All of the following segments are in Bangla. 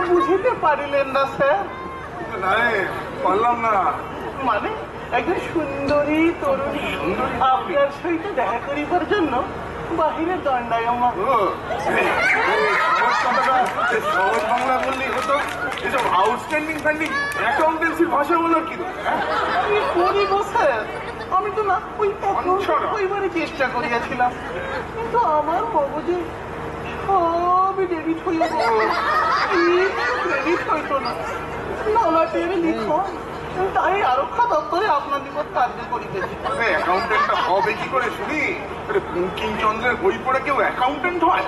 বুঝতে পারিলেন না স্যার? পারলাম না মানে একজন সুন্দরী তরুণী আপনার সহিত দেখা করিবার জন্য বাহিরে দণ্ডায়মান। সহজ বাংলা বললেই হতো, এসব আউটস্ট্যান্ডিং ফ্যান্ডিং অ্যাকাউন্টেন্সির ভাষা বলার কি করিব স্যার? আমি তো না ওই ওইবারে চেষ্টা করিয়াছিলাম, কিন্তু আমার মগজে সবই ডেবিট হইয়া ক্রেডিট হইতো না। নলাটের লিখন তাই আরক্ষা দপ্তরে আপনার নিকট কার্য করিতেছি। অ্যাকাউন্টেন্টটা হবে কি করে শুনি? বঙ্কিমচন্দ্রের বই পড়ে কেউ অ্যাকাউন্টেন্ট হয়?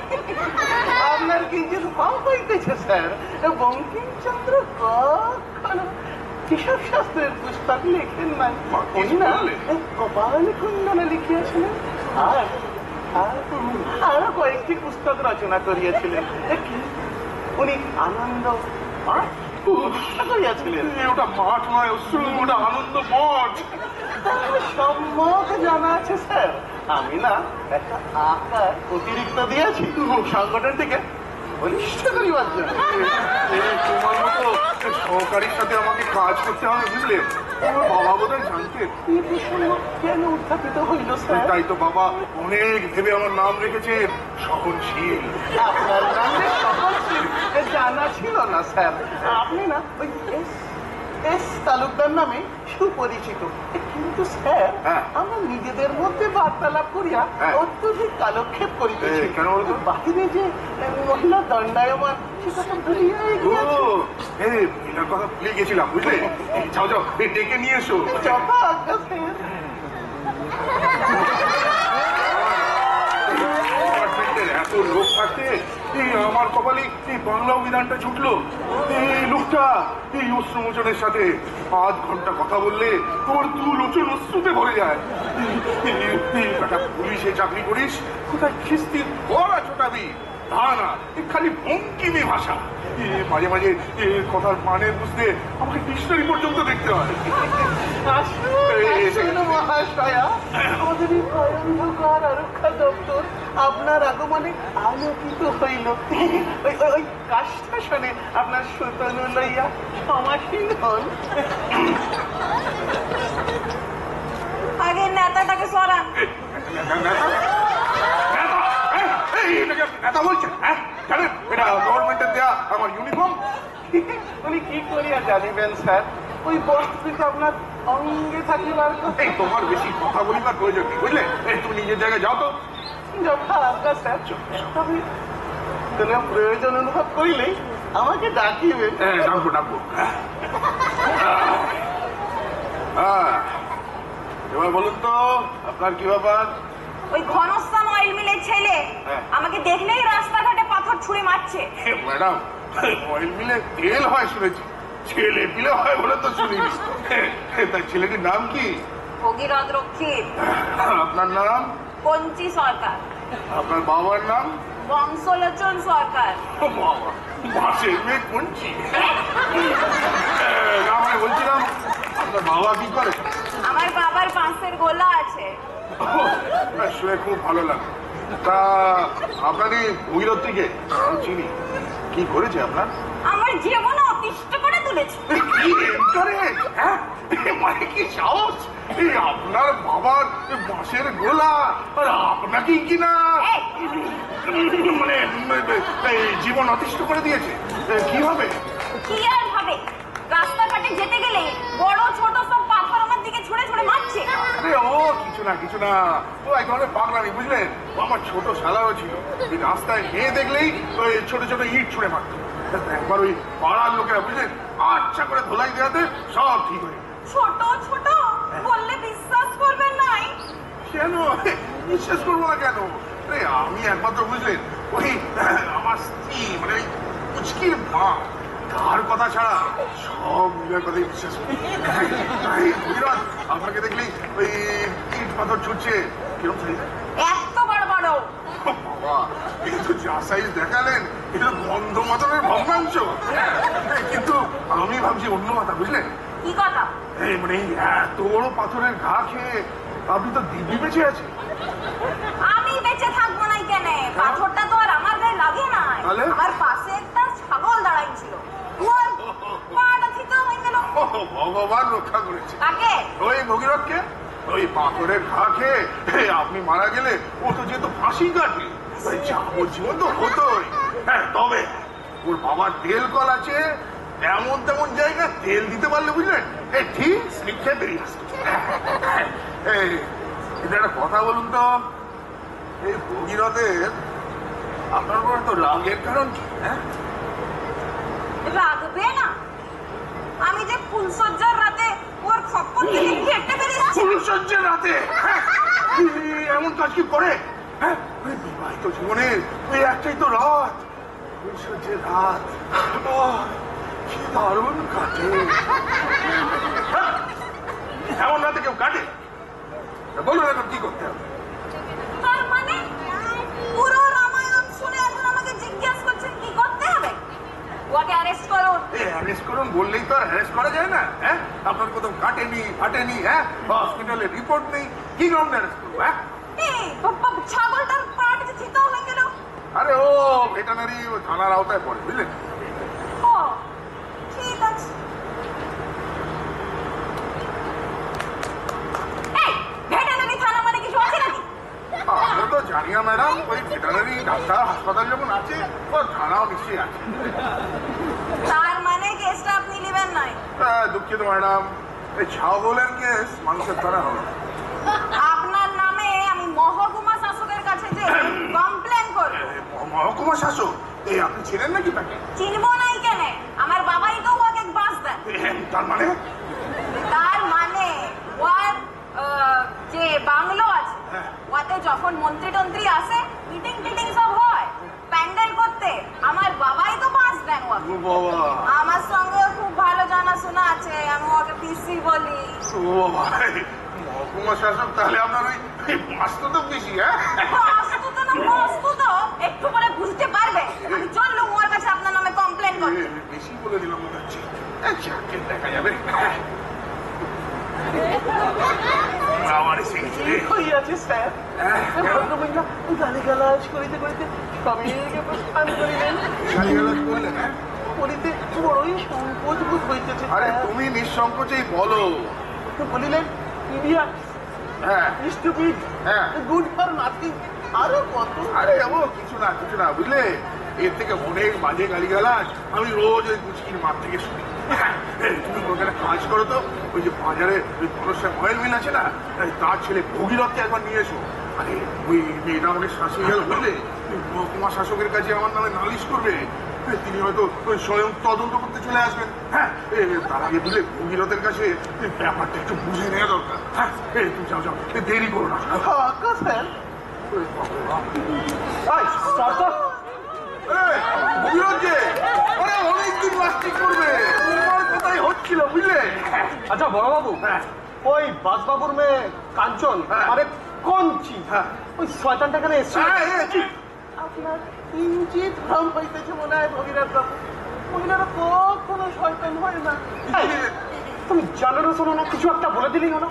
আপনার কি যে ভাব হইতেছে স্যার? বঙ্কিমচন্দ্র কখনো হিসাব শাস্ত্রের পুস্তক লেখেন নাই, উনি না কপাল কুণ্ডলা লিখিয়াছিলেন আর আরো কয়েকটি পুস্তক রচনা করিয়াছিলেন। উনি আনন্দ করিয়াছিলেন। ওটা মাঠ নয়, ওটা আনন্দ মঠ। সম্যক জানা আছে স্যার। আমি না একটা আকার অতিরিক্ত দিয়েছি সংগঠন থেকে বলিষ্ঠ করিবার জন্য। তোমার মতো সহকারীর সাথে আমাকে কাজ করতে হবে, বুঝলে? আমার বাবা বোধহয় জানতেন। কেন উত্থাপিত হইল স্যার? তাই তো বাবা অনেক ভেবে আমার নাম রেখেছে সহনশীল। আপনার নামে সহনশীল জানা ছিল না স্যার। আপনি না ওই এস তালুকদার নামে সুপরিচিত, কিন্তু স্যার আমরা নিজেদের মধ্যে বার্তালাপ করিয়া অত্যধিক কালক্ষেপ করিতেছি। কেন বলতো? বাহিরে যে মহিলা দণ্ডায়মান সেটা তো ভুলিয়াই গিয়াছি। এটার কথা ভুলে গেছিলাম, বুঝলে? যাও যাও, ডেকে নিয়ে এসো। যথা আজ্ঞা স্যার। এত লোক থাকতে আমার কপালে এই বাংলা অভিধানটা ছুটলো। এই লোকটা এই অশ্রুমোচনের সাথে 5 ঘন্টা কথা বললে তোর 2 লোচন অশ্রুতে ভরে যায়। পুলিশে চাকরি করিস, কোথায় খিস্তির ভরা ছোটাবি, তা না খালি বঙ্কিমী ভাষা। মাঝে মাঝে কথার মানে বুঝতে আমাকে ডিকশনারি পর্যন্ত দেখতে হয়। মহাশয়া, আমাদের এই অন্ধকার আরক্ষা দপ্তর আপনার আগমনে আলোকিত হইল। ওই কাজটা শুনে আপনার সুতনু লইয়া সমাসীন হন। আগে নেতাটাকে সরান। এত বলছেন? হ্যাঁ জানেন এটা গভর্নমেন্টের দেয়া আমার ইউনিফর্ম। উনি কি করিয়া জানিবেন স্যার? ওই বস্তুটা আপনার অঙ্গে থাকিবার কথা। এই তোমার বেশি কথা বলিবার প্রয়োজন নেই বুঝলে। এই তুমি নিজের জায়গায় যাও তো। যথা আজ্ঞা স্যার। তবে কোনো প্রয়োজন অনুভব করিলেই আমাকে ডাকিবেন। হ্যাঁ ডাকবো ডাকবো। এবার বলুন তো আপনার কি ব্যাপার? ওই ঘনশ্যাম অয়েল মিলের ছেলে আমাকে দেখলেই রাস্তাঘাটে পাথর ছুঁড়ে মারছে। ম্যাডাম অয়েল মিলে তেল হয় শুনেছি, ছেলে পিলে হয় বলে তো শুনিনি। তার ছেলেটির নাম কি? ভগীরথ রক্ষিত। আপনার নাম? কঞ্চি সরকার। আপনার বাবার নাম? বংশলোচন সরকার। বাবা মাসের মেয়ে কঞ্চি। আমি বলছিলাম আপনার বাবা কি করে? আমার বাবার বাঁশের গোলা আছে। শুনে খুব ভালো লাগে। তা আপনারই ভগীরথীকে চিনি, কি করেছে আপনার? আমার জীবন অতিষ্ঠ করে তুলেছে। কি এন্টারেস্ট, হ্যাঁ? মানে কি সাহস! এই আপনার বাবার বাঁশের গোলা আর আপনাকেই কিনা মানে এই জীবন অতিষ্ঠ করে দিয়েছে। কিভাবে? কি আর ভাবে, রাস্তাঘাটে যেতে গেলে বড় ছোট সব পাথর আমার দিকে ছুঁড়ে ছুঁড়ে মারছে। আরে ও কিছু না কিছু না, ও এক ধরনের পাগলামি বুঝলেন। ও আমার ছোট শালাও ছিল, এই রাস্তায় মেয়ে দেখলেই ওই ছোট ছোট ইট ছুঁড়ে মারত। একবার ওই পাড়ার লোকেরা বুঝলেন আচ্ছা করে ধোলাই দেওয়াতে সব ঠিক হয়ে গেল। ছোট ছোট বললে বিশ্বাস করবেন নাই। কেন বিশ্বাস করবো না কেন? আরে আমি একমাত্র বুঝলেন ওই আমার স্ত্রী মানে ওই পুচকির মা, তার কথা ছাড়া সব মিলের কথাই বিশ্বাস করি। আপনাকে দেখলেই ওই ইট পাথর ছুটছে কিরকম সাইজ? এত বড় বড়। বাবা কিন্তু যা সাইজ দেখালেন এটা গন্ধ মাথার ভগ্নাংশ। কিন্তু আমি ভাবছি অন্য মাথা বুঝলেন। কি কথা? এই মানে এত বড় পাথরের ঘা খেয়ে আপনি তো দিব্যি বেঁচে আছে। আমি বেঁচে থাকবো নাই কেন? পাথরটা তো আর আমার গায়ে লাগে না। তাহলে? আমার পাশে একটা ছাগল দাঁড়াই ছিল, ওর পাটা থিতো হয়ে গেল। ভগবান রক্ষা করেছে। কাকে? ওই ভগীরথকে। ওই পাথরের ঘা খেয়ে আপনি মারা গেলে ও তো যেহেতু ফাঁসি কাটে যাবজ্জীবন তো হতোই। হ্যাঁ তবে ওর বাবার তেল কল আছে, এমন তেমন জায়গা তেল দিতে পারলে বুঝলেন এই ঠিক স্লিপ খেয়ে বেরিয়ে আসতো। এই এটা একটা কথা বলুন তো, এই ভগীরথের আপনার উপর তো রাগের কারণ কি? হ্যাঁ রাগবে না? আমি যে ফুলসজ্জার রাতে ওর খপ্পর থেকে কেটে বেরিয়েছি। ফুলসজ্জার রাতে এমন কাজ কি করে? হ্যাঁ ওই বিবাহিত জীবনের ওই একটাই তো রাত, ফুলসজ্জার রাত। কি দারুণ কাটে। এমন রাতে কেউ কাটে? বলুন এখন কি করতে হবে? তার মানে পুরো রামায়ণ শুনে এখন আমাকে জিজ্ঞেস করছেন কি করতে হবে? ওকে অ্যারেস্ট করুন। অ্যারেস্ট করুন বললেই তো আর অ্যারেস্ট করা যায় না। হ্যাঁ আপনার কোথাও কাটেনি ফাটেনি, হ্যাঁ হসপিটালে রিপোর্ট নেই, কি কারণে অ্যারেস্ট করবো? হ্যাঁ ছাগলটার পাটা যে থিতো হয়ে গেল। আরে ও ভেটেনারি থানার আওতায় পড়ে বুঝলেন। ও ঠিক আছে। এই ভেটেনারি থানা মানে কিছু আছে নাকি? আমরা তো জানি না ম্যাডাম, ওই ভেটেনারি ডাক্তার হাসপাতাল যেমন আছে ও থানাও নিশ্চয়ই আছে। তার মানে কেসটা আপনি নেবেন নাই? দুঃখিত ম্যাডাম, এই ছাগলের কেস মানুষের দ্বারা হবে। আপনার নামে আমি মহকুমা শাসকের কাছে যে কমপ্লেন করব। মহকুমা শাসক? এই আপনি ছিলেন নাকি তাকে? চিনব নাই কেন? আমার বাবাই তো ওকে বাস দেন। তার মানে? তার মানে ওর যে বাংলো আছে ওতে যখন মন্ত্রী টন্ত্রী আসে মিটিং টিটিং সব হয় প্যান্ডেল করতে, আমার বাবাই তো বাস দেন ওকে। বাবা আমার সঙ্গে খুব ভালো জানাশোনা আছে, আমি ওকে পিসি বলি। মহকুমা শাসক তাহলে আপনার ওই মাস্ত তো বেশি। হ্যাঁ বাস্তু না বাস্তু তো একটু পরে বুঝতে পারবে। আমি চললুম ওর কাছে আপনার নামে কমপ্লেন করতে। বেশি বলে দিলাম মনে হচ্ছে। দেখা যাবে। আমার এসে গেছে। হইয়াছে স্যার। ভদ্রমহিলা গালিগালাজ করিতে করিতে সবেগে প্রস্থান করিলেন। গালিগালাজ করলেন? হ্যাঁ বলিতে বড়ই সংকোচ বোধ হইতেছে। আরে তুমি নিঃসংকোচেই বলো। বলিলেন ইডিয়াট, হ্যাঁ স্টুপিড, হ্যাঁ গুড ফর নাথিং, আরো কত। আরে ও কিছু কিছু না বুঝলে, এর থেকে অনেক বাজে গালিগালাজ আমি রোজ ওই কুচকির মাঠ থেকে শুনি। তুমি ওখানে কাজ করো তো, ওই যে বাজারে ওই পরশা অয়েল মিল আছে না, তার ছেলে ভগীরথকে একবার নিয়ে এসো। আরে ওই মেয়েটা আমাকে শাসিয়ে গেল বুঝলে, মহকুমা শাসকের কাছে আমার নামে নালিশ করবে, তিনি হয়তো ওই স্বয়ং তদন্ত করতে চলে আসবেন। হ্যাঁ, তার আগে বুঝলে ভগীরথের কাছে ব্যাপারটা একটু বুঝে নেওয়া দরকার। হ্যাঁ, তুমি যাও যাও, দেরি করো না। স্যার অনেকদিন লাস্টিং করবে, তোমার কথাই হচ্ছিল বুঝলে। আচ্ছা বড়বাবু, ওই বাসবাবুর মেয়ে কাঞ্চন মানে কঞ্চি, ওই শয়তানটা এখানে এসছে। আপনার কিঞ্চিত ভ্রম হইতেছে মনে হয় ভগীরথ বাবু। মহিলারা কখনো শয়তান হয় না। তুমি জানো না শোনো না, কিছু একটা বলে দিলি হলো,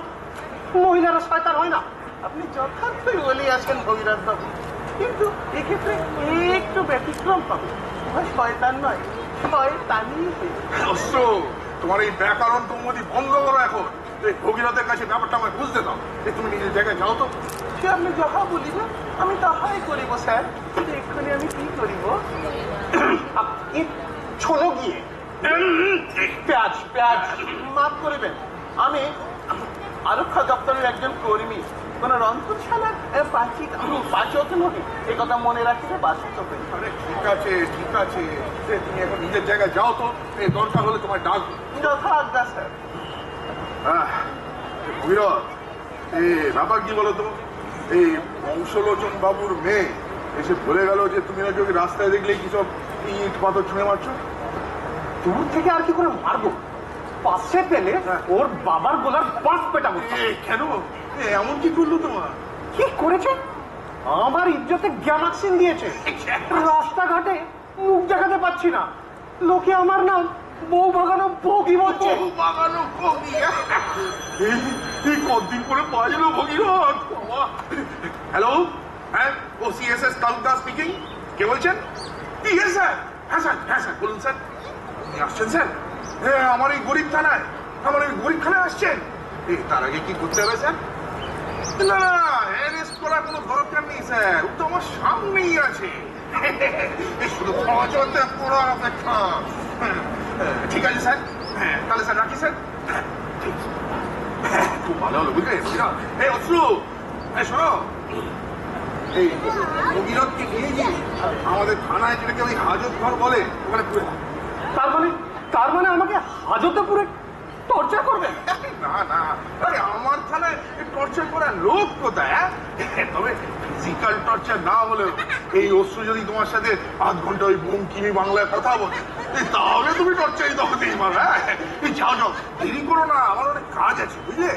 মহিলারা শয়তান হয় না। আপনি যথার্থই বলিয়াছেন ভগীরথ বাবু, কিন্তু এক্ষেত্রে একটু ব্যতিক্রম পাবে। হয় শয়তান নয়, শয়তানি। অবশ্য তোমার এই ব্যাকরণ তোমাদের বন্ধ করো এখন। এই ভগীরথের কাছে ব্যাপারটা আমায় বুঝতে দাও। তুমি নিজের জায়গায় যাও তো। সে আপনি যাহা বলিবেন আমি তাহাই করিব স্যার, কিন্তু এক্ষুনি আমি কি করিব? ছোলো গিয়ে পেঁয়াজ পেঁয়াজ মাফ করিবেন, আমি আরক্ষা দপ্তরের একজন কর্মী, কোন রন্ধনশালার পাচক নহে, এ কথা মনে রাখিলে বাস্তবে। আরে ঠিক আছে ঠিক আছে, তুমি এখন নিজের জায়গায় যাও তো, এই দরকার হলে তোমার ডাক। যথা আজ্ঞা স্যার। ভগীরথ, এই ব্যাপার কি বলতো, এই বংশলোচন বাবুর মেয়ে এসে বলে গেল যে তুমি নাকি ওকে রাস্তায় দেখলে কি সব ইট পাথর ছুঁড়ে মারছো। দূর থেকে আর কি করে মারবো, পাশে পেলে ওর বাবার গোলার বাস পেটাবো। কেন, এমন কি করলো তোমার? কি করেছে? আমার ইজ্জতে গ্যামাক্সিন দিয়েছে। রাস্তাঘাটে মুখ দেখাতে পাচ্ছি না, লোকে আমার নাম বউ বাগানো ভোগী বলছে। বাগানো ভোগী, এই কতদিন পরে পাওয়া গেল ভগীরথ। হ্যালো, হ্যাঁ ওসিএসএস তালুকদার স্পিকিং। কে বলছেন? হ্যাঁ স্যার, হ্যাঁ স্যার, হ্যাঁ স্যার বলুন স্যার। আপনি আসছেন স্যার? হ্যাঁ, আমার এই গরিব থানায়, আমার এই গরিব থানায় আসছেন। তার আগে কি করতে হবে স্যার? না না, অ্যারেস্ট করার কোনো দরকার নেই স্যার, ও তো আমার সামনেই আছে। শুধু খোঁজতে পুরো অপেক্ষা। ঠিক আছে স্যার, হ্যাঁ তাহলে স্যার রাখি স্যার। খুব ভালো হলো বুঝলে। এই অশ্রু, শোনো, এই ভগীরথকে নিয়ে গিয়ে আমাদের থানায় যেটাকে ওই হাজত ঘর বলে ওখানে পুরে দাও। তার মানে আমাকে হাজতে পুরে টর্চার করবেন? না না, আরে আমার থানায় টর্চার করার লোক কোথায়? তবে ফিজিক্যাল টর্চার না হলেও এই অশ্রু যদি তোমার সাথে আধ ঘন্টা ওই বঙ্কিনী বাংলায় কথা বলে, তাহলে তুমি টর্চারিত হতেই পারো। যাও যাও, দেরি করো না, আমার অনেক কাজ আছে বুঝলে।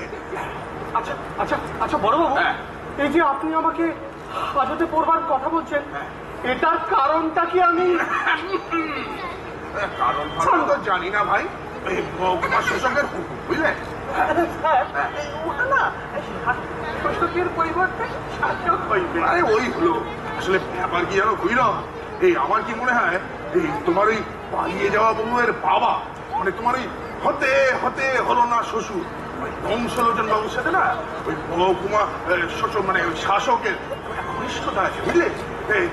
আচ্ছা আচ্ছা আচ্ছা বড়বাবু, এই যে আপনি আমাকে হাজতে পড়বার কথা বলছেন, এটার কারণটা কি? আমি কারণ তো জানি না ভাই, এই মহকুমা শাসকের হুকুম বুঝলে। শাসকের পরিবর্তে শাসক হইবে। আরে ওই হলো, আসলে ব্যাপার কি জানো ভগীরথ, এই আমার কি মনে হয় এই তোমার ওই পালিয়ে যাওয়া বউয়ের বাবা, মানে তোমার ওই হতে হতে হলো না শ্বশুর, ওই বংশলোচন বাবুর সাথে না ওই মহকুমা শ্বশুর মানে ওই শাসকের ঘনিষ্ঠতা আছে বুঝলে।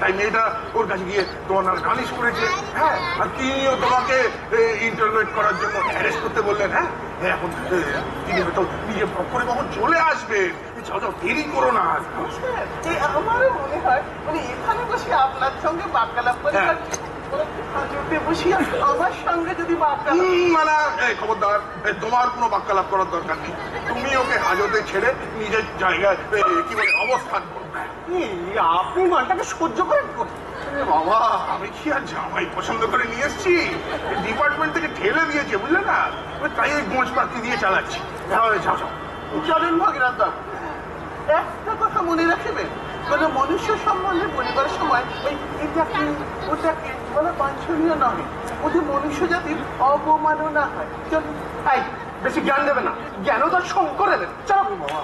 তাই মেয়েটা ওর কাছে গিয়ে তোমার নামে নালিশ করেছে। হ্যাঁ, আর তিনিও তোমাকে ইন্টারোগেট করার জন্য অ্যারেস্ট করতে বললেন। হ্যাঁ, এখন তিনি হয়তো নিজের পক্ষে কখন চলে আসবেন। যাও যাও, দেরি করো না। আমারও মনে হয় মানে এখানে বসে আপনার সঙ্গে বার্তালাপ করে বসিয়া আমার সঙ্গে যদি খবরদার, তোমার কোনো বাক্যালাপ করার দরকার নেই। তুমি ওকে হাজতে ছেড়ে নিজের জায়গায় কি বলে অবস্থান করবে। আপনি মালটাকে সহ্য করেন? বাবা, আমি কি আর জামাই পছন্দ করে নিয়ে এসছি? ডিপার্টমেন্ট থেকে ঠেলে দিয়েছে বুঝলে না, তাই ওই গোঁজ পাতি দিয়ে চালাচ্ছি। যাও যাও, চলেন ভগীরথ বাবু, একটা কথা মনে রাখবেন, কোনো মনুষ্য সম্বন্ধে বলিবার সময় ওই এটাকে ওটাকে বলা বাঞ্ছনীয় নয়, ওদের মনুষ্য জাতির অবমাননা হয়। চলুন। এই বেশি জ্ঞান দেবে না, জ্ঞানও তো শঙ্কর এলেন। চলো বাবা।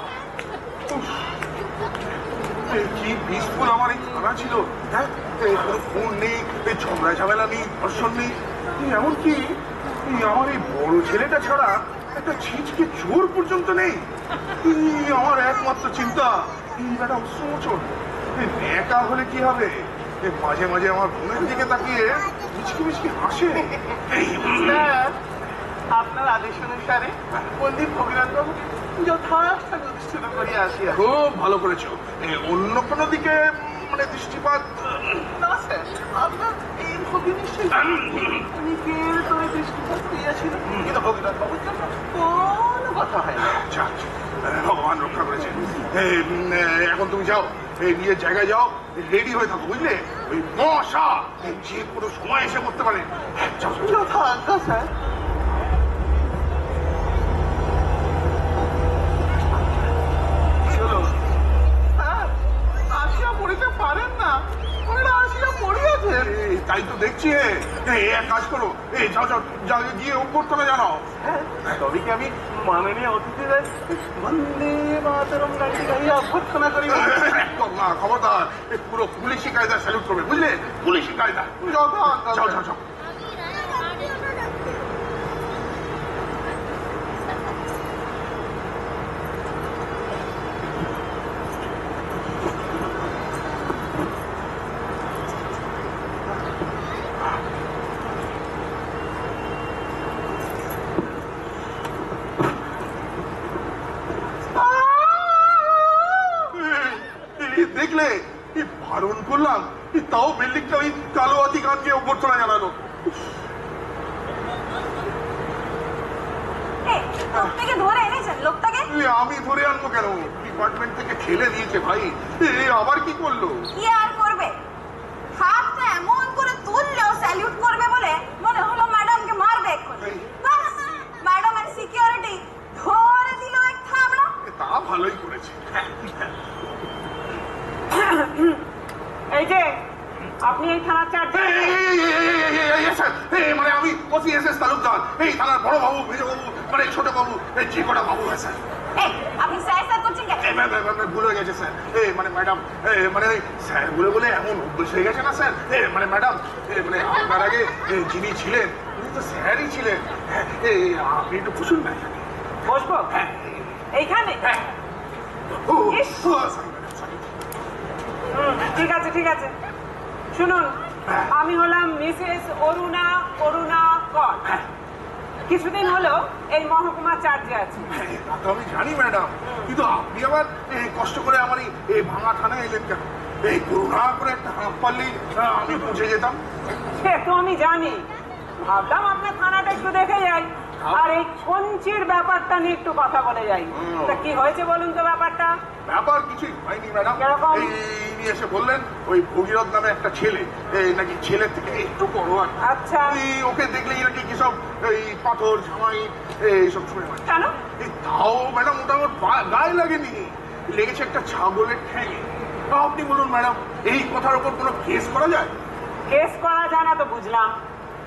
কি পিসফুল আমার এই থানা ছিল। হ্যাঁ, কোনো ফোন নেই, ঝগড়া ঝামেলা নেই, ধর্ষণ নেই, এমনকি আমার এই বড় ছেলেটা ছাড়া একটা ছিচকে চোর পর্যন্ত নেই। আমার একমাত্র চিন্তা, এই বেটা অশ্রুমোচন একা হলে কি হবে, মাঝে মাঝে আমার বোনের দিকে তাকিয়ে মিচকি মিচকি হাসে। স্যার, আপনার আদেশ অনুসারে পণ্ডিত ভগীরথ বাবু যথাস্থানে অধিষ্ঠিত করিয়া আসিয়া। খুব ভালো করেছো। অন্য কোনো দিকে মানে দৃষ্টিপাত? না স্যার, আপনার এই ভগিনী নিজের তবে দৃষ্টিপাত করিয়াছিল, কিন্তু ভগীরথ বাবুর জন্য কোনো কথা হয় না। যাক, ভগবান রক্ষা করেছে। এখন তুমি যাও, নিজের জায়গায় যাও, রেডি হয়ে থাকো, বুঝলে? ওই মশা যে কোনো সময় এসে করতে পারে। যাও, যাও। যথা আজ্ঞা স্যার। চলো স্যার, আসিয়া পড়িতে পারেন না, ওনারা আসিয়া পড়িয়াছেন। তাই তো দেখছি। এক কাজ করো, যাও যাও যাও, গিয়ে অভ্যর্থনা জানাও। হ্যাঁ, তবে কি আমি মাননীয় অতিথিদের বন্দে মাতরম গানটি গাইয়া অভ্যর্থনা করিব? একদম না, খবরদার। পুরো পুলিশি কায়দা স্যালুট করবে, বুঝলে? পুলিশি কায়দা। যথা আজ্ঞা যাও স্যার। যাও যাও। দেখলে, বারণ করলাম, তাও বিল্ডিংটা ওই কালো হাতি গানকে অভ্যর্থনা জানালো। লোকটাকে ধরে এনেছেন? লোকটাকে আমি ধরে আনবো কেন? ডিপার্টমেন্ট থেকে ঠেলে দিয়েছে ভাই। আবার কি করলো? কি আর করবে? হাতটা এমন করে তুললেও স্যালিউট করবে বলে মনে হলো ম্যাডামকে মারবে এক্ষুনি। ম্যাডাম এর সিকিউরিটি ধরে দিল এক থাবড়া। তা ভালোই করেছে। এই যে আপনি এই থানার চার্জ। মানে আমি ওসিএসএস তালুকদার, এই থানার বড় বাবু, মেজ বাবু, মানে ছোট বাবু, যে কটা বাবু হয় স্যার। আপনি স্যার করছেন কেন? ভুল হয়ে গেছে স্যার। মানে ম্যাডাম, মানে ওই স্যার বলে বলে এমন অভ্যেস হয়ে গেছে না স্যার। মানে ম্যাডাম, মানে আপনার আগে যিনি ছিলেন উনি তো স্যারই ছিলেন। আপনি একটু বসুন না। বসবো এইখানে? ঠিক আছে ঠিক আছে, শুনুন, আমি হলাম মিসেস অরুণা করুণাকর। কিছুদিন হলো এই মহকুমা চার্জে আছি। তা তো আমি জানি ম্যাডাম, কিন্তু আপনি আবার কষ্ট করে আমার এই ভাঙা থানায় এলেন কেন? এই করুণা করে একটা হাঁপ পারলেই আমি পৌঁছে যেতাম। সে তো আমি জানি, ভাবলাম আপনার থানাটা একটু দেখে যাই, আর এই কঞ্চির ব্যাপারটা নিয়ে একটু কথা বলে যাই। তা কি হয়েছে বলুন তো ব্যাপারটা? ব্যাপার কিছুই হয়নি ম্যাডাম। কিরকম? ইনি এসে বললেন ওই ভগীরথ নামে একটা ছেলে, নাকি ছেলের থেকে একটু বড় আর কি। আচ্ছা। ওকে দেখলেই নাকি কি সব এই পাথর ঝামাই এইসব ছুঁড়ে মারে। কেন? তাও ম্যাডাম ওটা আমার গায়ে লাগেনি, লেগেছে একটা ছাগলের ঠ্যাঙে। আপনি বলুন ম্যাডাম, এই কথার উপর কোনো কেস করা যায়? কেস করা যায় না তো বুঝলাম,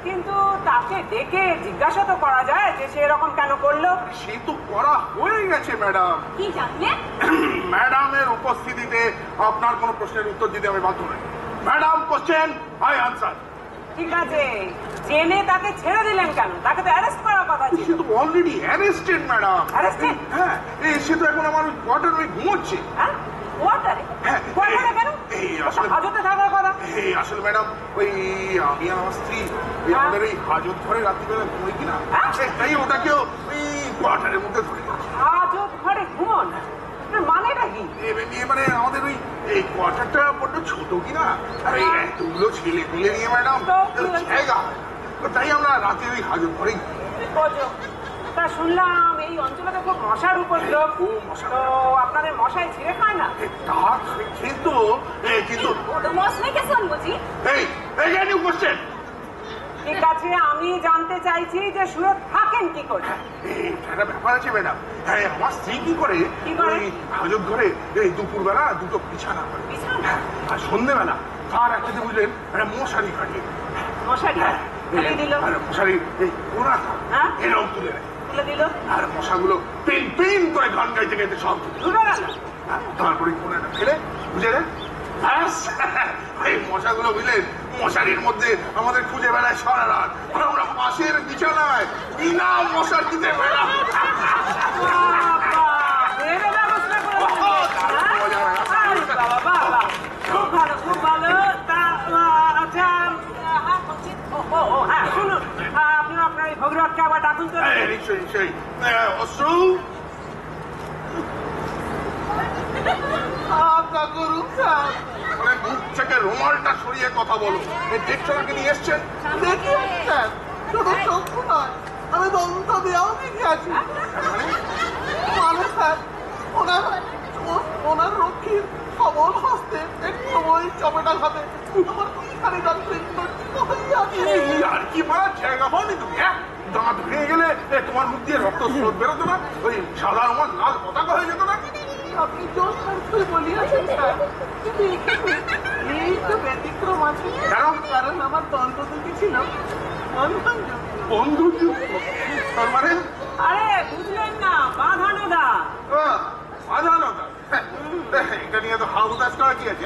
কিন্তু তাকে ডেকে জিজ্ঞাসা তো করা যায় যে সে এরকম কেন করলো। সে তো করা হয়ে গেছে ম্যাডাম। কি জানলেন? ম্যাডামের উপস্থিতিতে আপনার কোনো প্রশ্নের উত্তর দিতে আমি বাধ্য নই। Madam question, I answer. ঠিক আছে, জেনে তাকে ছেড়ে দিলেন কেন? তাকে তো অ্যারেস্ট করার কথা ছিল। সে তো অলরেডি অ্যারেস্টেড ম্যাডাম। Arrested? হ্যাঁ, সে তো এখন আমার কোয়ার্টার ওই ঘুমোচ্ছে। হ্যাঁ, কোয়ার্টারে? হ্যাঁ, কোয়ার্টারে কেন? আসলে হাজতে থাকার কথা। আসলে ম্যাডাম ওই আমি আর আমার স্ত্রী আমাদের এই হাজত ঘরে রাত্রিবেলা ঘুমোই কিনা, তাই ওটাকেও ওই কোয়ার্টারের মধ্যে ধরে গেছে। হাজত ঘরে ঘুমন মানেটা কি? মানে আমাদের ওই এই কোয়ার্টারটা বড্ড ছোট কিনা, আর এই এতগুলো ছেলে পেলে নিয়ে ম্যাডাম জায়গা, তাই আমরা রাতে ওই হাজত ঘরেই। তা শুনলাম এই অঞ্চলে খুব মশার উপদ্রব। খুব মশা। তো আপনাদের মশাই ছিঁড়ে খায় না? তা কিন্তু কিন্তু মশলাকে শোন বুঝি। এই এই কোশ্চেন। ঠিক আছে, আমি জানতে চাইছি যে সুরত থাকেন কি করে? একটা ব্যাপার আছে ম্যাডাম। হ্যাঁ, আমার স্ত্রী কি করে হাজত ঘরে এই দুপুরবেলা দুটো বিছানা করে, আর সন্ধ্যেবেলা তার একসাথে বুঝলেন একটা মশারি কাটে। মশারি তুলে দিল? আর মশারি এই কোনাটা এরকম তুলে নেয়, তুলে দিল, আর মশাগুলো পেন পেন করে গান গাইতে গাইতে সব ঢুকে গেল। তারপরে কোনাটা ফেলে বুঝে নেন, এই মশাগুলো বুঝলেন মশারির মধ্যে আমাদের খুঁজে বেড়ায় সারা রাত, আর আমরা পাশের বিছানায় বিনা মশার দিতে বেড়া। খুব ভালো খুব ভালো। তা ভগীরথকে আবার ডাকুন তো। নিশ্চয়ই নিশ্চয়ই। অশ্রু, আজ্ঞা করুন স্যার। মানে মুখ থেকে রুমালটা সরিয়ে কথা বলো। এই দেখছনাকে নিয়ে এসছেন? দেখি স্যার, শুধু চক্ষু নয়, আমি দন্ত দিয়েও দেখে আছি। মানে স্যার, ওনার রক্ষীর সবল হস্তে একটু ওই চপেটা হাতে আমার দুইখানি দাঁত আর কি পারার জায়গা হয়নি তুমি, হ্যাঁ? দাঁত ভেঙে গেলে তোমার মুখ দিয়ে রক্ত স্রোত বেরোতো না? ওই সাদা রুমাল লাল পতাকা হয়ে যেত না? আপনি জোর করে বলিয়াছেন স্যার, কিন্তু এখানে এই তো ব্যতিক্রম আছে। কারণ আমার দন্ত দুটি ছিল বন্ধু, তার মানে আরে বুঝলেন না, বাঁধানো দা। সাধারণতা। এটা নিয়ে তো হাউদাস করা কি আছে?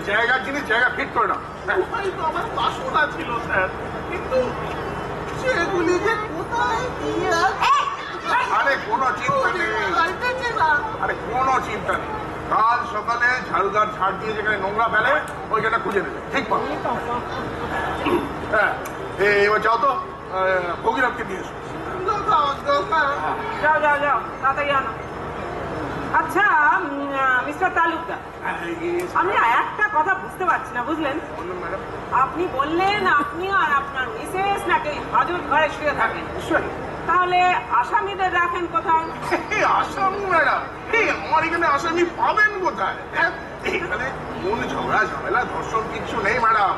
জায়গার জিনিস জায়গা ফিট করে না। হয়তো আমার বাসনা ছিল স্যার, কিন্তু সেগুলি যে কোথায় দিয়ে আরে কোনো চিন্তা নেই, যাইতেছে না। আরে কোনো চিন্তা নেই। কাল সকালে ঝাড়ুদার ঝাড় দিয়ে যেখানে নোংরা ফেলে ওইখানটা খুঁজে নেবে, ঠিক পাবো। হ্যাঁ, এবার যাও তো ভগীরথকে নিয়ে এসো। যাও যাও যাও, তাড়াতাড়ি আনো। আচ্ছা মিস্টার তালুকদার, আমি না একটা কথা বুঝতে পারছি না, বুঝলেন? ম্যাডাম, আপনি বললেন আপনি আর আপনার মিসেস নাকি হাজত ঘরে শুয়ে থাকেন, নিশ্চয়ই। তাহলে আসামিদের রাখেন কোথায়? আসামি ম্যাডাম, আমার এখানে আসামি পাবেন কোথায়? হ্যাঁ, এখানে কোন ঝগড়া ঝামেলা ধর্ষণ কিছু নেই ম্যাডাম।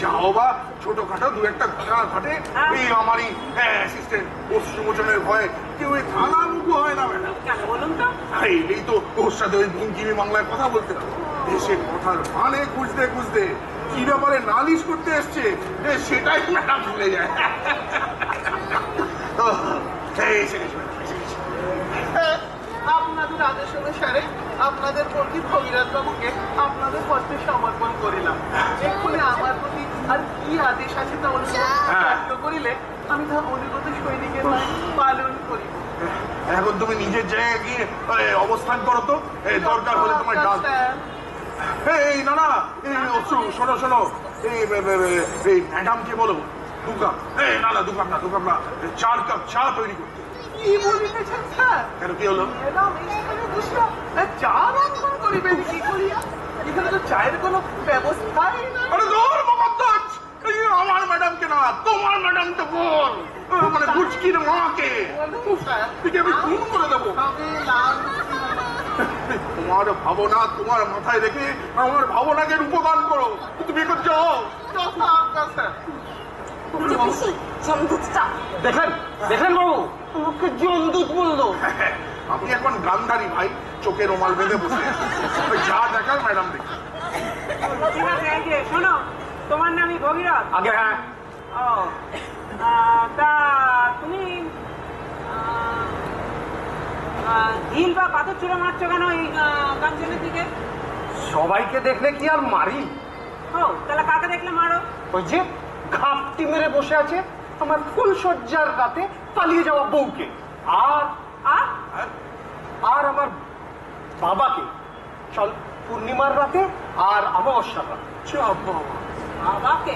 যাও বা ছোটখাটো দু একটা ঘটনা ঘটে, এই আমারই অ্যাসিস্ট্যান্ট পশ্চিমোচনের ভয়ে কেউ এই থানা মুখো হয় না ম্যাডাম। কেন বলুন তো? এই তো ওর সাথে ওই ভুঙ্গিমি বাংলায় কথা বলতে হবে। দেশে কথার মানে খুঁজতে খুঁজতে কি ব্যাপারে নালিশ করতে এসছে সেটাই ম্যাডাম ভুলে যায়। আপনাদের আদেশ অনুসারে আপনাদের প্রতি ভগীরথ বাবুকে আপনাদের হস্তে সমর্পণ করিলাম। এক্ষুনি আমার প্রতি আর কি আদেশ আছে তা অনুগত করিলে আমি তা অনুগত সৈনিকের পালন করিব। এখন তুমি নিজের জায়গায় গিয়ে অবস্থান করো তো, দরকার হলে তোমার ডাক। এই না না, শোনো শোনো, এই ম্যাডামকে বলো 2 কাপ, না না 2 কাপ না, 2 কাপ না, 4 কাপ চা তৈরি করতে। কি বলিতেছেন স্যার? কেন, কি হলো? ম্যাডাম এখানে বসিয়া চা রন্ধন করিবেন কি করিয়া? এখানে তো চায়ের কোনো ব্যবস্থাই নাই। আরে দূর মকদ্দজ, আমার ম্যাডামকে না, তোমার ম্যাডামকে বল, মানে বুঝকির মাকে। বলুন স্যার, তুই আমি খুন করে দেবো। তবে লাল তোমার ভাবনা তোমার মাথায় রেখে আমার ভাবনাকে রূপদান করো। তুমি এখন যাও। যথা আজ্ঞা স্যার। দেখলেন দেখলেন বাবু, আমাকে জমদূত বললো। আমি এখন গান্ধারী ভাই, চোখে রুমাল বেঁধে বসে আছি। যা দেখার ম্যাডাম দেখি। ঠিক আছে, এই যে শোনো, তোমার নামই ভগীরথ? আগে হ্যাঁ। ও, তা তুমি ঢিল বা পাথর ছুঁড়ে মারছো কেন এই কাঞ্চনের দিকে? সবাইকে দেখলে কি আর মারি? ও, তাহলে কাকে দেখলে মারো? ওই যে ঘাপটি মেরে বসে আছে আমার ফুলসজ্জার রাতে পালিয়ে যাওয়া বউকে, আর আর আর আমার বাবাকে চল পূর্ণিমার রাতে আর অমাবস্যার রাতে। বাবাকে?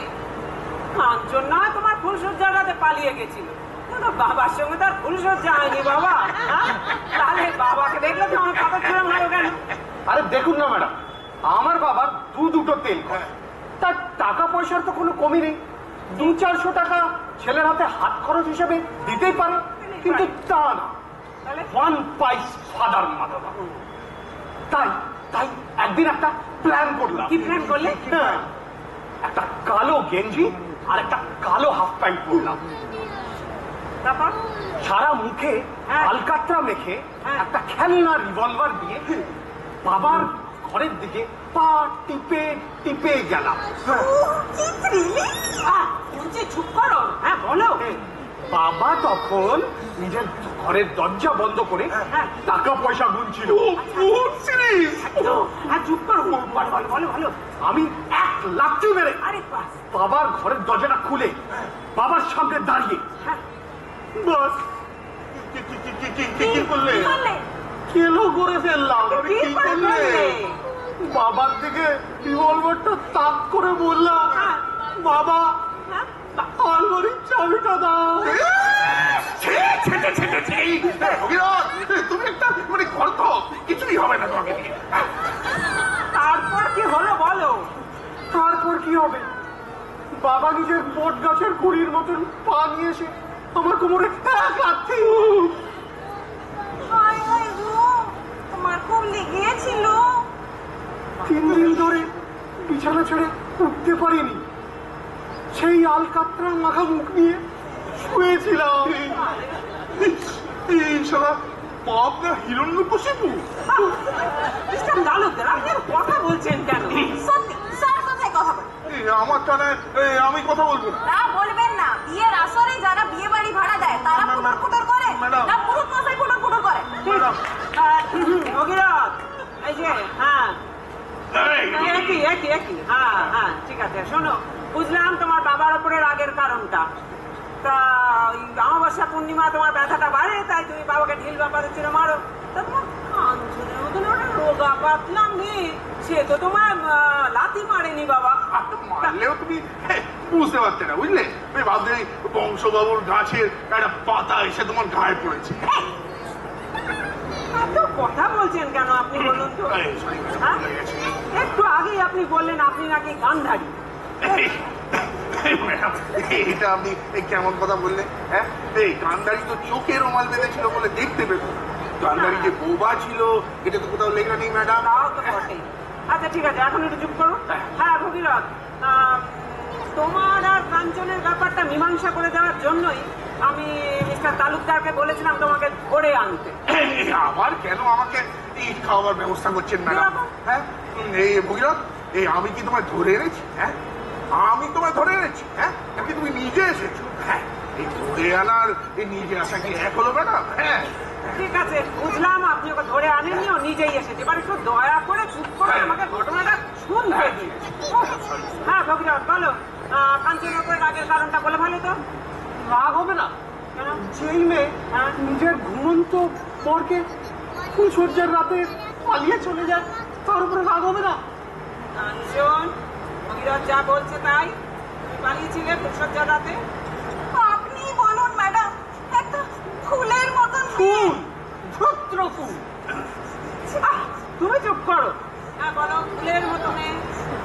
কাঞ্চন না তোমার ফুলসজ্জার রাতে পালিয়ে গেছিল, কিন্তু বাবার সঙ্গে তার ফুলসজ্জা হয়নি বাবা। তাহলে বাবাকে দেখলে তো আমার পাথর ছুঁড়ে মারো কেন? আরে দেখুন না ম্যাডাম, আমার বাবার দুটো তেল করে, তার টাকা পয়সার তো কোনো কমই নেই। 200-400 টাকা ছেলের হাতে হাত খরচ হিসেবে দিতেই পারে, কিন্তু তা না, তাহলে 1 পাইস ফাদার মাদার। তাই তাই একদিন একটা প্ল্যান করলাম। কি প্ল্যান করলে? হ্যাঁ, একটা কালো গেঞ্জি আর একটা কালো হাফ প্যান্ট পরলাম, তারপর সারা মুখে হ্যাঁ। আলকাতরা মেখে হ্যাঁ। একটা খেলনা রিভলভার দিয়ে বাবার ঘরের দিকে পা টিপে টিপে গেলাম। চুপ করো, হ্যাঁ বলো। বাবা তখন নিজের ঘরের দরজা বন্ধ করে টাকা পয়সা গুনছিল। হ্যাঁ চুপ করো, বলো বলো বলো বলো। আমি 1 লাথি মেরে আরে বাস, বাবার ঘরের দরজাটা খুলে বাবার সামনে দাঁড়িয়ে বাস কি করলে? কি করলে? কেলো করে ফেললাম। কি করলে? বাবার দিকে রিভলভারটা তাক করে বললাম, হ্যাঁ। বাবা হ্যাঁ? আলমারির চাবিটা দাও। তুমি একটা মানে গর্ত, কিছুই হবে না তোমাকে দিয়ে। তারপর কি হলো বলো? তারপর কি হবে? বাবা নিজের বট গাছের কুড়ির মতন পা নিয়ে এসে আমার কোমরে কাঁদছে। হায় হায় গো, তোমার খুব লেগেছিল। 3 দিন ধরে বিছানা ছেড়ে উঠতে পারিনি। সেই আলকাতরা মাখা মুখ নিয়ে শুয়েছিলাম। এই শালা পাপ না হিরণ্যকশিপু। মিস্টার তালুকদার, আপনি আর কথা বলছেন কেন? সত্যি স্যার কোথায় কথা বলে? আমার টানায় আমি কথা বলবো না। না বলবেন না। বিয়ের আসরে যারা বিয়ে বাড়ি ভাড়া দেয় তারা ফুটর ফুটর করে ম্যাডাম। না পুরুষ মশাই ফুটর ফুটর করে? ম্যাডাম, ভগীরথ, এই যে হ্যাঁ এই, একই হ্যাঁ ঠিক আছে। শোনো, বুঝলাম তোমার বাবার উপরে রাগের কারণটা। তা ওই অমাবস্যা পূর্ণিমা তোমার ব্যথাটা বাড়ে, তাই তুমি বাবাকে ঢিল ব্যাপারে ছিল মারো। তা তোমার কাঞ্চনের মতন ওটা রোগা পাতলা মেয়ে, সে তো তোমার লাথি মারেনি বাবা। মারলেও তুমি বুঝতে পারতে না, বুঝলে? ওই ভাবতে বংশবাবুর গাছের একটা পাতা এসে তোমার গায়ে পড়েছে। এত কথা বলছেন কেন আপনি বলুন তো? এই, sorry, হ্যাঁ? ভুলে গেছি। একটু আগেই আপনি বললেন আপনি নাকি গান্ধারী। ম্যাডাম, এটা আপনি কেমন কথা বললেন? হ্যাঁ, এই গান্ধারী তো চোখে রুমাল বেঁধেছিল বলে দেখতে পেত না। গান্ধারী যে বোবা ছিল এটা তো কোথাও লেখা নেই ম্যাডাম। তাও তো বটেই। আচ্ছা ঠিক আছে, এখন একটু চুপ করো। হ্যাঁ ভগীরথ, তোমার আর কাঞ্চনের ব্যাপারটা মীমাংসা করে দেওয়ার জন্যই আমি মিস্টার তালুকদারকে বলেছিলাম তোমাকে ধরে আনতে। আবার কেন আমাকে ইট খাওয়াবার ব্যবস্থা করছেন ম্যাডাম? কিরকম? হ্যাঁ, এই ভগীরথ, এই আমি কি তোমায় ধরে এনেছি? হ্যাঁ, আমি তোমায় ধরে এনেছি? হ্যাঁ, নাকি তুমি নিজে এসেছো? হ্যাঁ, এই ধরে আনার এই নিজে আসা কি এক হলো ম্যাডাম? হ্যাঁ, ঠিক আছে, বুঝলাম আপনি ওকে ধরে আনেননি, ও নিজেই এসেছে। এবার একটু দয়া করে চুপ করে আমাকে ঘটনাটা শুনতে দিন। হ্যাঁ ভগীরথ, বলো, কাঞ্চনের উপরে রাগের কারণটা বলে ভালো তো। রাগ হবে না? কেন? যেই মেয়ে নিজের ঘুমন্ত বরকে ফুলসজ্জার রাতে পালিয়ে চলে যায়, তার উপরে রাগ হবে না? কাঞ্চন, ভগীরথ যা বলছে তাই? তুমি পালিয়েছিলে ফুলসজ্জার রাতে? আপনি বলুন ম্যাডাম, একটা ফুলের মতন ফুল, ছত্র ফুল। তুমি চুপ করো। হ্যাঁ বলো, ফুলের মতো মেয়ে।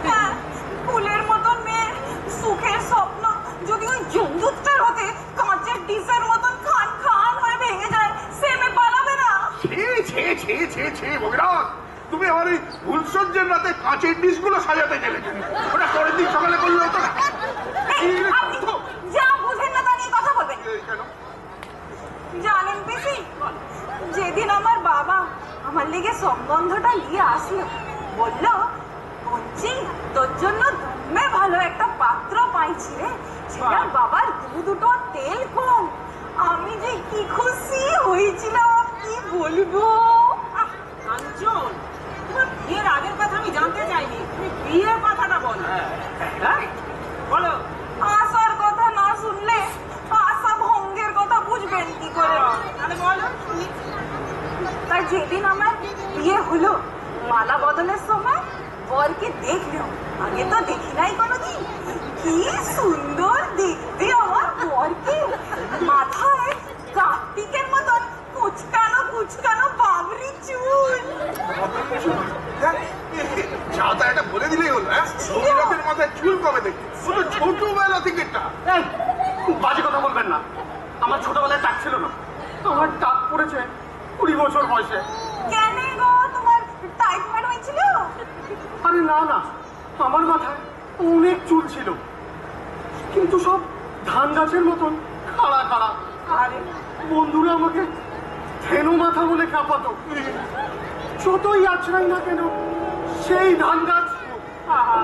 হ্যাঁ, ফুলের মতন মেয়ে, সুখের স্বপ্ন যদি ওই জমদূতটার হতে কাঁচের ডিসের মতন খান খান হয়ে ভেঙে যায়, সে মেয়ে পালাবে না। ভগীরথ, তুমি আমার এই ফুলসজ্জার রাতে কাঁচের ডিশগুলো সাজাতে গেলে ওটা পরের দিন সকালে করলে হতো না? এই, আপনি যা বুঝেন না তা নিয়ে কথা বলবেন। কেন? জানেন পিসি, যেদিন আমার বাবা আমার লেগে সম্বন্ধটা নিয়ে আসলো, বললো বলছি তোর জন্য দুমে ভালো একটা পাত্র পাইছি রে, সেটা বাবার দুটো তেল কম। আমি যে কি খুশি হয়েছিলাম কি বলবো। কাঞ্চন, তোমার বিয়ের আগের কথা আমি জানতে চাইনি, তুমি বিয়ের কথাটা বলো। হ্যাঁ বলো। আশার কথা না শুনলে আশা ভঙ্গের কথা বুঝবেন কি করে? তাহলে বলো শুনি। তার যেদিন আমার বিয়ে হলো, মালা বদলের সময় বরকে দেখলাম, আগে তো দেখি নাই কোনোদিন। কি সুন্দর দেখতে আমার বরকে, মাথায় কার্তিকের মতন কুচকানো কুচকানো বাবরি চুল। যাতা এটা বলে দিলেই হলো। হ্যাঁ, ভগীরথের মাথায় চুল কবে দেখি? ও তো ছোটবেলা থেকে এটা। এই, বাজে কথা বলবেন না। আমার ছোটবেলায় টাক ছিল না, আমার টাক পড়েছে 20 বছর বয়সে। কেন গো, তোমার টাইফয়েড হয়েছিল? আরে না না, আমার মাথায় অনেক চুল ছিল, কিন্তু সব ধান গাছের মতন খাড়া খাড়া। আরে বন্ধুরা আমাকে ধেনু মাথা বলে কাঁপাতো। যতই আছড়াই না কেন সেই ধান গাছ। আহা,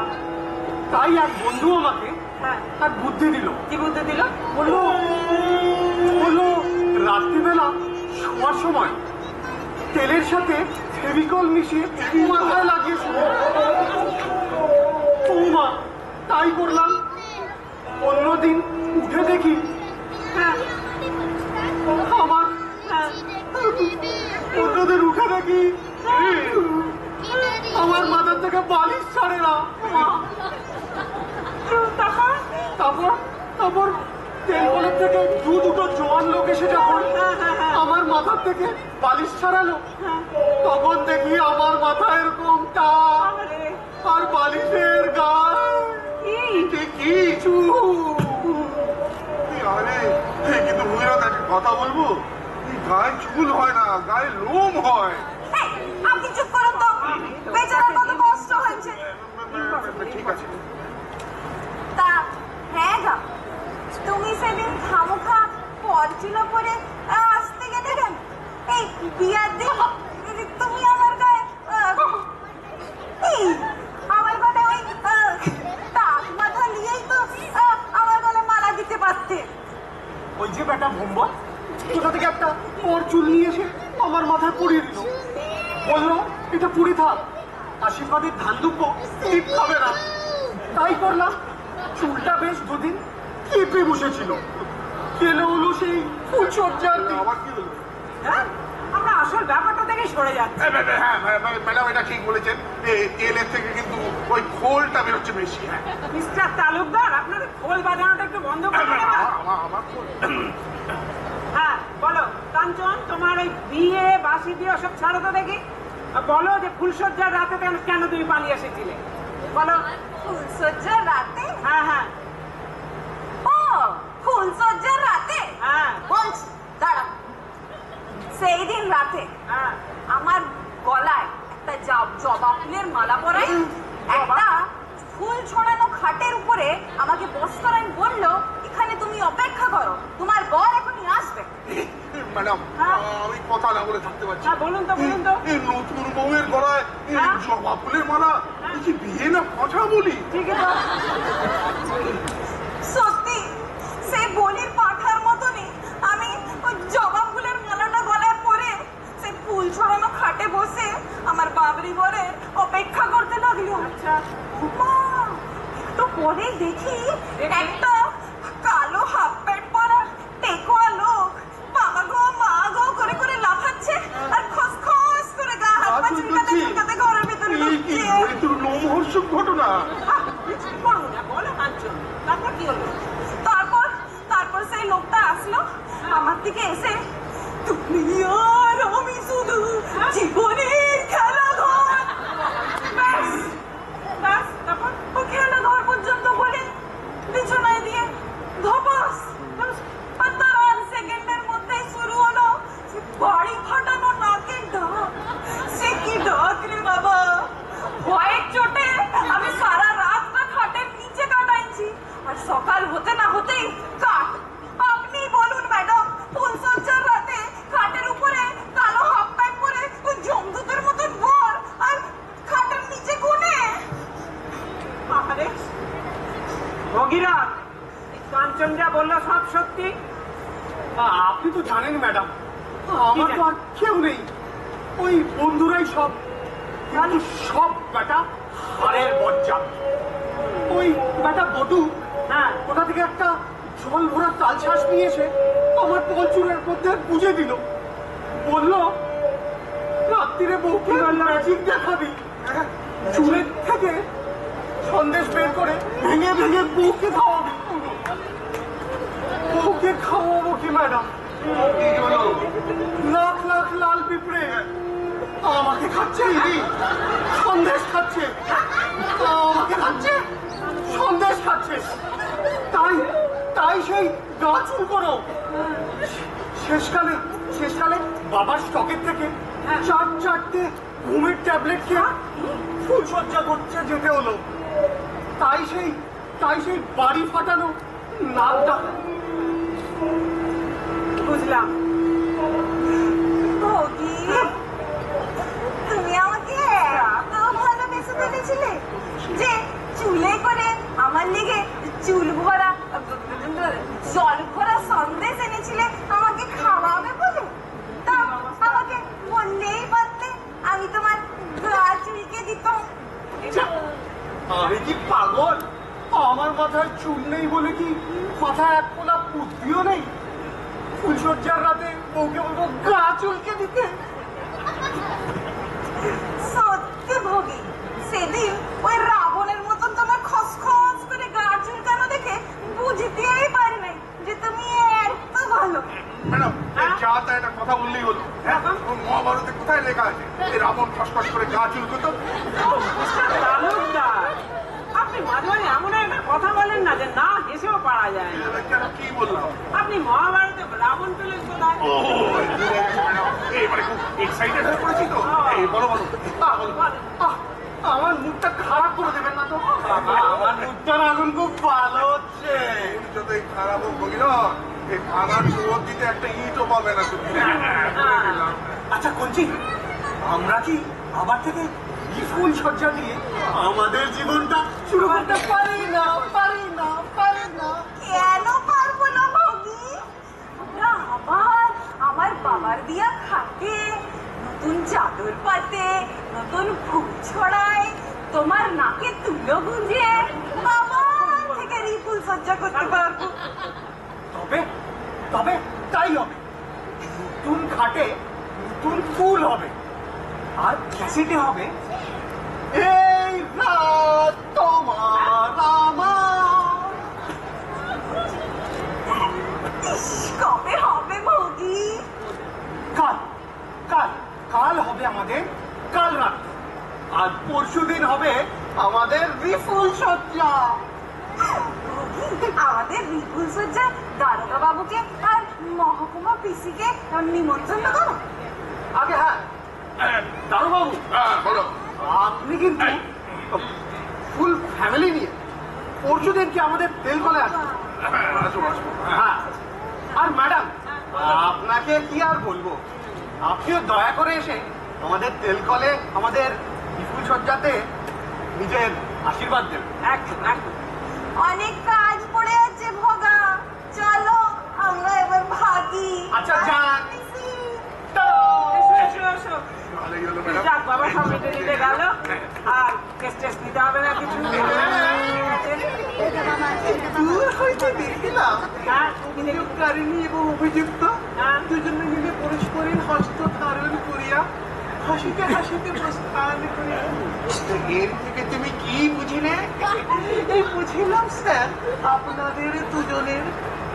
তাই এক বন্ধু আমাকে হ্যাঁ, এক বুদ্ধি দিল। কি বুদ্ধি দিল? বললো বললো রাত্রিবেলা শোয়ার সময় তেলের সাথে ফেভিকল মিশিয়ে মাথায় লাগিয়ে শুনো। ও মা, তাই করলাম। অন্যদিন উঠে দেখি হ্যাঁ, আমার অন্যদের উঠে দেখি আমার মাথার থেকে বালিশ ছাড়ে না। তারপর তারপর তারপর তেল বলে থেকে দুটো জোয়ান লোক এসে যখন আমার মাথার থেকে বালিশ ছাড়ালো, তখন দেখি আমার মাথা এরকম টাক, আর বালিশের গায়ে কিছু। আরে কিন্তু ভৈরব একটা কথা বলবো, গায়ে চুল হয় না, গায়ে লোম হয়। এই, আপনি চুপ করুন তো, বেচারার কত কষ্ট হয়েছে। ঠিক আছে। তা হ্যাঁ গা, তুমি সেদিন খামোখা পরচুলো পরে আসতে গেলে কেন? এই বিয়ার দিন তুমি আমার গায়ে আমার গলে ওই টাক মাথা নিয়েই তো আমার গলে মালা দিতে পারতে। ওই যে বেটা ভম্বল কোথা থেকে একটা ওর চুল নিয়ে এসে আমার মাথায় পরিয়ে দিল, বললো এটা পুরি থাক, আশীর্বাদের ধান দুব্বো টিপ খাবে না। তাই করলাম, চুলটা বেশ দুদিন কেঁপে বসেছিল। কেলে হলো সেই ফুলসজ্জার দিন। আবার কি হলো? হ্যাঁ, আমরা আসল ব্যাপারটা থেকে সরে যাচ্ছি। হ্যাঁ ম্যাডাম এটা ঠিক বলেছেন, তেলের থেকে কিন্তু ওই খোলটা বেরোচ্ছে বেশি। হ্যাঁ মিস্টার তালুকদার, আপনাদের খোল বাজানোটা একটু বন্ধ করে দেবেন? আমার খোল। হ্যাঁ বলো কাঞ্চন, তোমার ওই বিয়ে বাসি দিয়ে সব ছাড়ো তো দেখি। বলো যে ফুলসজ্জার রাতে কেন তুমি পালিয়ে এসেছিলে, বলো। ফুলসজ্জার রাতে? হ্যাঁ হ্যাঁ ও ফুলসজ্জার রাতে হ্যাঁ বলছি, দাঁড়াও। সেই দিন রাতে হ্যাঁ আমার গলায় একটা জবা ফুলের মালা পরাই, একটা ফুল ছড়ানো খাটের উপরে আমাকে বস করাই, বললো এখানে তুমি অপেক্ষা করো, তোমার বর এখনই আসবে। ম্যাডাম আমি কথা না বলে থাকতে পারছি। হ্যাঁ বলুন তো, বলুন তো। এই নতুন বউয়ের গলায় জবা ফুলের মালা, এই কি বিয়ে না কথা বলি? ঠিক আছে। সত্যি সেই বলির পাঠার মতনই আমি ওই জবা ফুলের মালাটা গলায় পরে সেই ফুল ছড়ানো খাটে বসে আমার বাবরি বরের অপেক্ষা করতে লাগলো। আচ্ছা মা, একটু পরেই দেখি একটা কালো হাফ প্যান্ট পরা টেকোয়া লোক বাবা গো মা গো করে করে লাফাচ্ছে আর খসখস করে গা হাত পা চুলকাতে ঘরের ভিতরে ঢুকছে। লোমহর্ষক ঘটনা। বলো না, বলো কাঞ্চন, তারপর কি হলো? তারপর সেই লোকটা আসলো আমার দিকে এসে, তুমি আর আমি শুধু জীবনের খেলাঘর, ব্যাস ব্যাস, তারপর ও খেলাঘর পর্যন্ত বলে বিছানায় দিয়ে ধপাস, আর তার 1 সেকেন্ডের মধ্যেই শুরু হলো সে বাড়ি ফাটানো নাকের ডাক। সে কি ডাক রে বাবা! ভয়ের চোটে আমি সারা রাতটা খাটের নিচে কাটাইছি, আর সকাল হতে না হতেই কাট। আপনি বলুন ম্যাডাম, ফুলসজ্জার রাতে খাটের উপরে কালো হাফ প্যান্ট পরে ওই জমদূতের মতন বর, আর খাটের নিচে কোণে। আরে ভগীরথ, কাঞ্চন যা বললো সব সত্যি? আপনি তো জানেন ম্যাডাম, আমার তো আর কেউ নেই, ওই বন্ধুরাই সব। কিন্তু সব বেটা হারের বজ্জা। ওই বেটা বটু হ্যাঁ কোথা থেকে একটা জল ভরা তালছাস নিয়ে এসে আমার পলচুরের মধ্যে গুজে দিল, বললো রাত্রিরে বউকে ম্যাজিক দেখাবি, চুলের থেকে সন্দেশ বের করে ভেঙে ভেঙে বউকে খাওয়াবি। বউকে খাওয়াবো কি ম্যাডাম? লাখ লাখ লাল পিঁপড়ে আমাকে খাচ্ছে, সন্দেশ খাচ্ছে, আমাকে খাচ্ছে, সন্দেশ খাচ্ছে। তাই তাই সেই গা চুল করো। শেষকালে বাবার স্টকের থেকে 4 ঘুমের ট্যাবলেট খেয়ে ফুলসজ্জা করতে যেতে হলো। তাই সেই বাড়ি ফাটানো নাকটা। বুঝলাম। ভগি, তুমি আমাকে এত ভালোবেসে ফেলেছিলে যে চুলে করে আমার লেগে চুল ভরা জল ভরা সন্দেশ এনেছিলে আমাকে খাওয়াবে বলে। তা আমাকে বললেই পারতে, আমি তোমার গা চুলকে দিতাম। আমি কি পাগল? আমার মাথায় চুল নেই বলে কি মাথায় এক কোলা বুদ্ধিও নেই? ফুলসজ্জার রাতে বউকে বলবো গা চুলকে দিতে? সত্যি ভোগী, সেদিন ওই রাবণের মতন তোমার খসখস করে গা চুলকানো দেখে বুঝতেই পারি নাই যে তুমি লেখা আছে রাবণ খসখস করে গা চুলকতো। তালুকদার, আপনি মাঝে মাঝে এমন একটা কথা বলেন না যে না হেসেও পারা যায় না। কেন কি বললাম? আপনি মহাভারতে রাবণ পেলেন কোথায়? ও এবারে খুব এক্সাইটেড হয়ে পড়েছি তো। এই বলো বলো। আমার মুখটা খারাপ করে দেবেন না তো? আমার মুখটা এখন খুব ভালো হচ্ছে। যতই খারাপ হোক ভগীরথ, এই ভাঙার জোর দিতে একটা ইটও পাবে না তুমি। আচ্ছা কঞ্চি, আমরা কি আবার থেকে বিপুল সজ্জা নিয়ে আমাদের জীবনটা শুরু করতে পারি না? কেন পারবো না ভাবি? আমরা আবার আমার বাবার দিয়া খাটে, নতুন চাদর পাতে, নতুন ফুল ছড়ায়, তোমার নাকে তুলো গুঁজে বাবার থেকে রিপুল সজ্জা করতে পারবো। তবে তবে তাই হবে। নতুন খাটে নতুন ফুল হবে, আর ক্যাসেটে হবে এই রাত তোমার আমার। ইস, কবে হবে ভৌদি? কাল কাল কাল হবে আমাদের কাল রাত, আর পরশুদিন হবে আমাদের বিপুল সজ্জা। আমাদের রিপুল সজ্জা দারোগা বাবুকে আর মহকুমা পিসিকে নিমন্ত্রণ করো। আগে হ্যাঁ, দারুবাবু, বলো। আপনি কিন্তু ফুল ফ্যামিলি নিয়ে পরশুদিন কি আমাদের তেলকলে আসবেন? আসবো আসবো। হ্যাঁ, আর ম্যাডাম, আপনাকে কি আর বলবো, আপনিও দয়া করে এসে আমাদের তেলকলে আমাদের বিপুল সজ্জাতে নিজের আশীর্বাদ দেবেন। একদম একদম। অনেক কাজ পড়ে আছে ভগা, চলো আমরা এবার ভাগি। আচ্ছা যান। এসো এসো এসো। ভালোই হলো ম্যাডাম। যাক বাবা, সব মিটে দিতে গেল, আর টেস্ট নিতে হবে না কিছু। দূর হইতে দেখিলাম হ্যাঁ, অভিযোগকারিণী এবং অভিযুক্ত হ্যাঁ। দুজনে মিলে পরস্পরের হস্ত ধারণ করিয়া হাসিতে হাসিতে প্রস্থান করিয়া। তো এর থেকে তুমি কি বুঝিলে? এই বুঝিলাম স্যার, আপনাদের দুজনের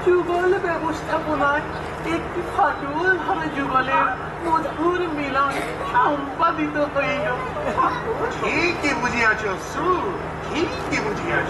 যুগল ব্যবস্থাপনায় একটি ফাটল ধরা যুগলের মধুর মিলন সম্পাদিত হইল। ঠিকই বুঝিয়াছ সু, ঠিকই বুঝিয়াছ।